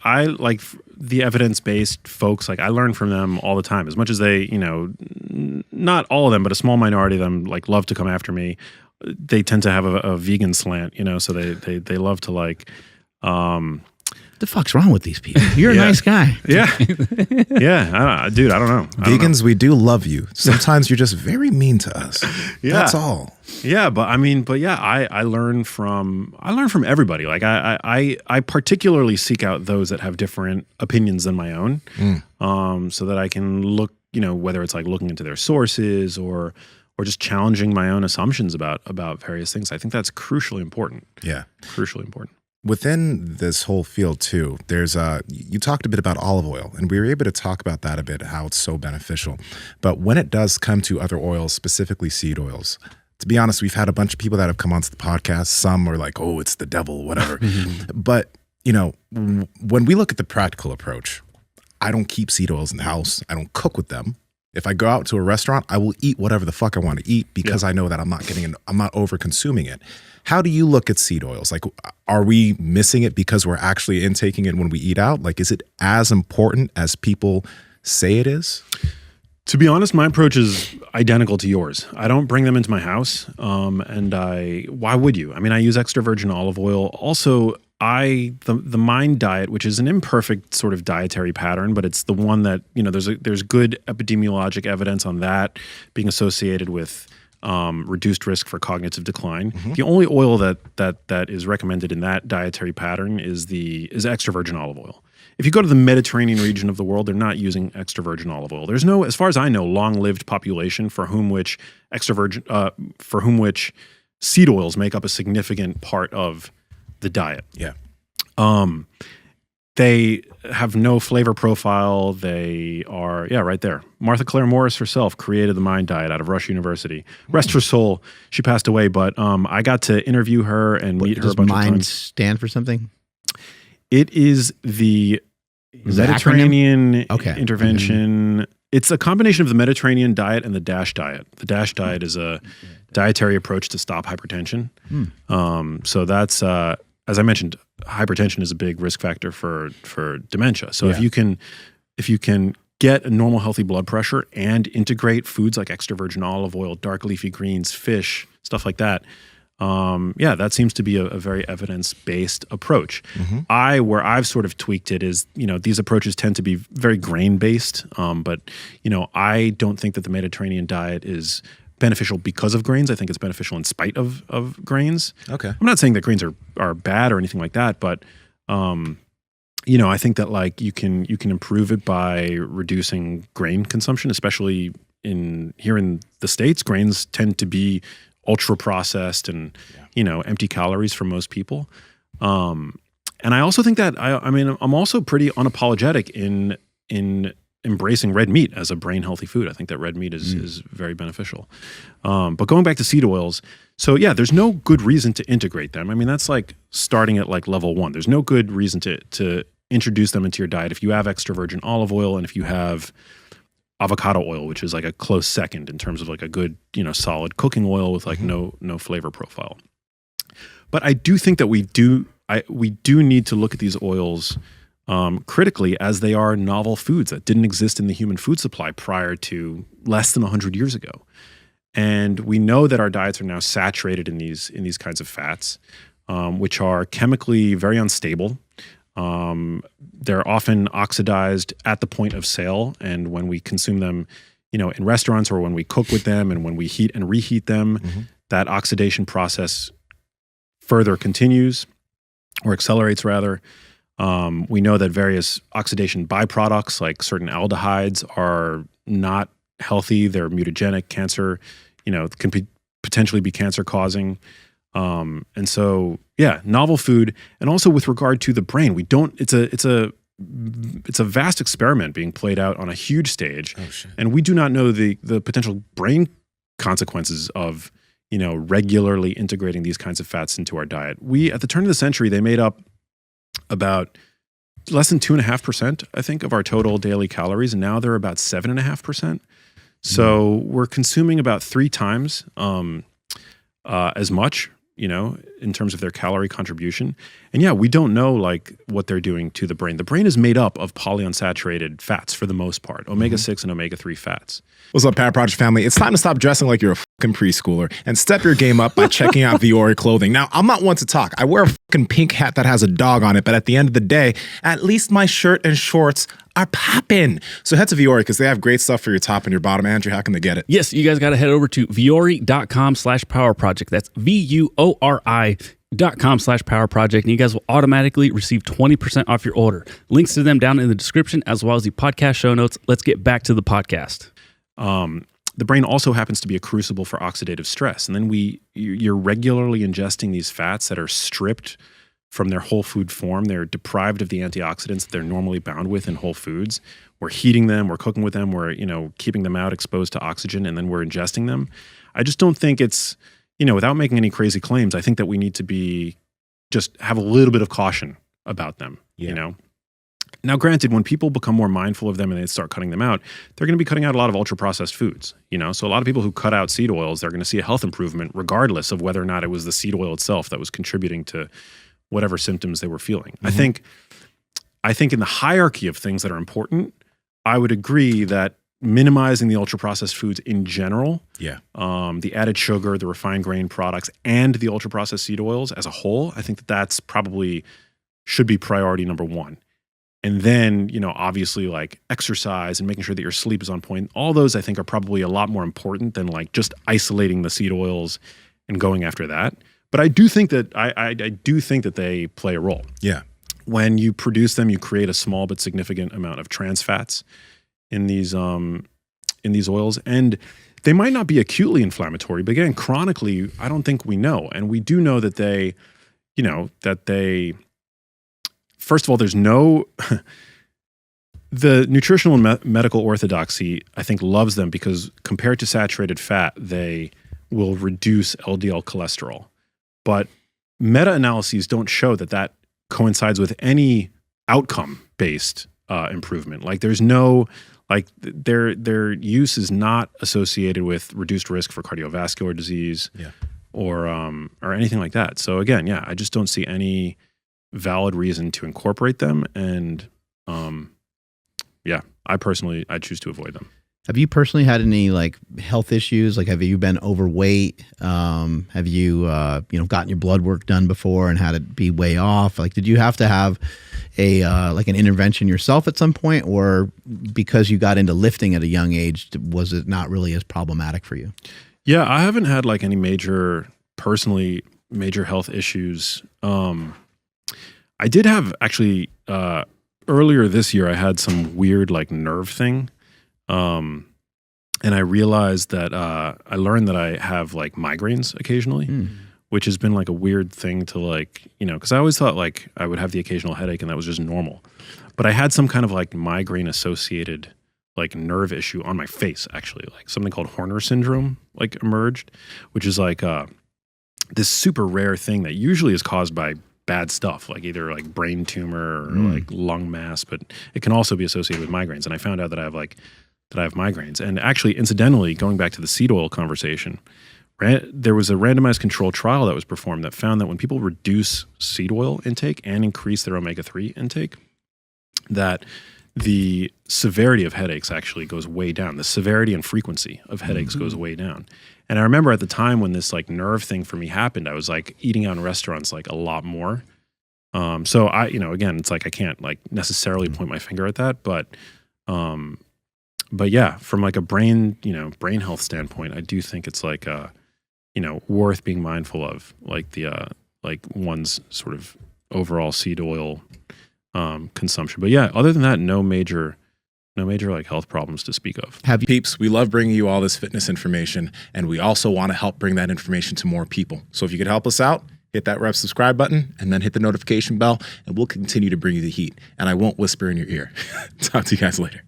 I like the evidence-based folks. Like I learn from them all the time. As much as they, not all of them, but a small minority of them, like love to come after me. They tend to have a vegan slant, so they love to like. The fuck's wrong with these people? You're a nice guy. Yeah, yeah, dude. I don't know. Vegans, we do love you. Sometimes you're just very mean to us. Yeah. That's all. Yeah, but I learn from everybody. Like I particularly seek out those that have different opinions than my own, so that I can look, whether it's like looking into their sources or just challenging my own assumptions about various things. I think that's crucially important. Yeah, crucially important. Within this whole field too, there's you talked a bit about olive oil, and we were able to talk about that a bit, how it's so beneficial. But when it does come to other oils, specifically seed oils, to be honest, we've had a bunch of people that have come onto the podcast. Some are like, oh, it's the devil, whatever. But, when we look at the practical approach, I don't keep seed oils in the house. I don't cook with them. If I go out to a restaurant, I will eat whatever the fuck I want to eat because I know that I'm not over consuming it. How do you look at seed oils? Like, are we missing it because we're actually intaking it when we eat out? Like, is it as important as people say it is? To be honest, my approach is identical to yours. I don't bring them into my house. Why would you? I mean, I use extra virgin olive oil. Also, the Mind diet, which is an imperfect sort of dietary pattern, but it's the one that, there's good epidemiologic evidence on that being associated with reduced risk for cognitive decline. The only oil that is recommended in that dietary pattern is extra virgin olive oil. If you go to the Mediterranean region of the world, they're not using extra virgin olive oil. There's no, as far as I know, long-lived population for whom which seed oils make up a significant part of the diet. Yeah. They have no flavor profile. They are, right there. Martha Claire Morris herself created the Mind diet out of Rush University. Rest her soul. She passed away, but I got to interview her and meet her a bunch of times. Does Mind stand for something? It is the Mediterranean intervention. It's a combination of the Mediterranean diet and the DASH diet. The DASH diet is a dietary approach to stop hypertension. So that's, as I mentioned, hypertension is a big risk factor for dementia. So if you can get a normal healthy blood pressure and integrate foods like extra virgin olive oil, dark leafy greens, fish, stuff like that, that seems to be a very evidence-based approach. Where I've sort of tweaked it is, these approaches tend to be very grain-based, but I don't think that the Mediterranean diet is beneficial because of grains. I think it's beneficial in spite of grains. Okay. I'm not saying that grains are bad or anything like that, but I think that like you can improve it by reducing grain consumption, especially here in the States. Grains tend to be ultra processed and empty calories for most people. And I also think that I'm also pretty unapologetic in embracing red meat as a brain healthy food. I think that red meat is very beneficial. But going back to seed oils, so there's no good reason to integrate them. I mean, that's like starting at like level 1. There's no good reason to introduce them into your diet if you have extra virgin olive oil and if you have avocado oil, which is like a close second in terms of like a good, solid cooking oil with like no flavor profile. But I do think that we do need to look at these oils critically as they are novel foods that didn't exist in the human food supply prior to less than 100 years ago. And we know that our diets are now saturated in these kinds of fats, which are chemically very unstable. They're often oxidized at the point of sale, and when we consume them, in restaurants or when we cook with them and when we heat and reheat them, that oxidation process further continues or accelerates rather. We know that various oxidation byproducts like certain aldehydes are not healthy. They're mutagenic, cancer, can potentially be cancer causing. And so, novel food. And also with regard to the brain, it's a vast experiment being played out on a huge stage. Oh, shit. And we do not know the potential brain consequences of, regularly integrating these kinds of fats into our diet. At the turn of the century, they made up about less than 2.5%, I think, of our total daily calories. And now they're about 7.5%. So we're consuming about 3 times as much in terms of their calorie contribution. And yeah, we don't know like what they're doing to the brain. The brain is made up of polyunsaturated fats for the most part, omega-6 and omega-3 fats. What's up, Power Project family? It's time to stop dressing like you're a fucking preschooler and step your game up by checking out Vuori clothing. Now, I'm not one to talk. I wear a fucking pink hat that has a dog on it, but at the end of the day, at least my shirt and shorts are popping. So head to Vuori because they have great stuff for your top and your bottom. Andrew, how can they get it? Yes, you guys got to head over to vuori.com/powerproject. That's VUORI.com/powerproject. And you guys will automatically receive 20% off your order. Links to them down in the description as well as the podcast show notes. Let's get back to the podcast. The brain also happens to be a crucible for oxidative stress. And then you're regularly ingesting these fats that are stripped from their whole food form. They're deprived of the antioxidants that they're normally bound with in whole foods. We're heating them, we're cooking with them, we're, keeping them out exposed to oxygen, and then we're ingesting them. I just don't think it's, without making any crazy claims, I think that we need to just have a little bit of caution about them, Now, granted, when people become more mindful of them and they start cutting them out, they're going to be cutting out a lot of ultra-processed foods, So a lot of people who cut out seed oils, they're going to see a health improvement regardless of whether or not it was the seed oil itself that was contributing to whatever symptoms they were feeling. Mm-hmm. I think in the hierarchy of things that are important, I would agree that minimizing the ultra-processed foods in general, the added sugar, the refined grain products, and the ultra-processed seed oils as a whole, I think that's probably should be priority number one. And then, obviously like exercise and making sure that your sleep is on point. All those I think are probably a lot more important than like just isolating the seed oils and going after that. But I do think that I do think that they play a role. Yeah. When you produce them, you create a small but significant amount of trans fats in these oils. And they might not be acutely inflammatory, but again, chronically, I don't think we know. And we do know that first of all, there's the nutritional and medical orthodoxy, I think, loves them because compared to saturated fat, they will reduce LDL cholesterol. But meta-analyses don't show that coincides with any outcome-based improvement. Like there's no, like their use is not associated with reduced risk for cardiovascular disease or anything like that. So again, I just don't see any valid reason to incorporate them. And I choose to avoid them. Have you personally had any like health issues? Like, have you been overweight? Have you, gotten your blood work done before and had it be way off? Like, did you have to have an intervention yourself at some point, or because you got into lifting at a young age, was it not really as problematic for you? Yeah, I haven't had like any major health issues. I did have actually, earlier this year, I had some weird like nerve thing. And I realized that I learned that I have like migraines occasionally, which has been like a weird thing to like, because I always thought like I would have the occasional headache and that was just normal. But I had some kind of like migraine associated like nerve issue on my face, actually, like something called Horner syndrome like emerged, which is like this super rare thing that usually is caused by bad stuff, like either like brain tumor or like lung mass, but it can also be associated with migraines. And I found out that I have migraines. And actually, incidentally, going back to the seed oil conversation, there was a randomized controlled trial that was performed that found that when people reduce seed oil intake and increase their omega-3 intake, that the severity of headaches actually goes way down. The severity and frequency of headaches goes way down. And I remember at the time when this like nerve thing for me happened, I was like eating out in restaurants like a lot more. So I, again, it's like I can't like necessarily point my finger at that, but yeah, from like a brain health standpoint, I do think it's like worth being mindful of like the like one's sort of overall seed oil consumption. But yeah, other than that, no major like health problems to speak of. Peeps, we love bringing you all this fitness information, and we also want to help bring that information to more people. So if you could help us out, hit that red subscribe button and then hit the notification bell, and we'll continue to bring you the heat. And I won't whisper in your ear. Talk to you guys later.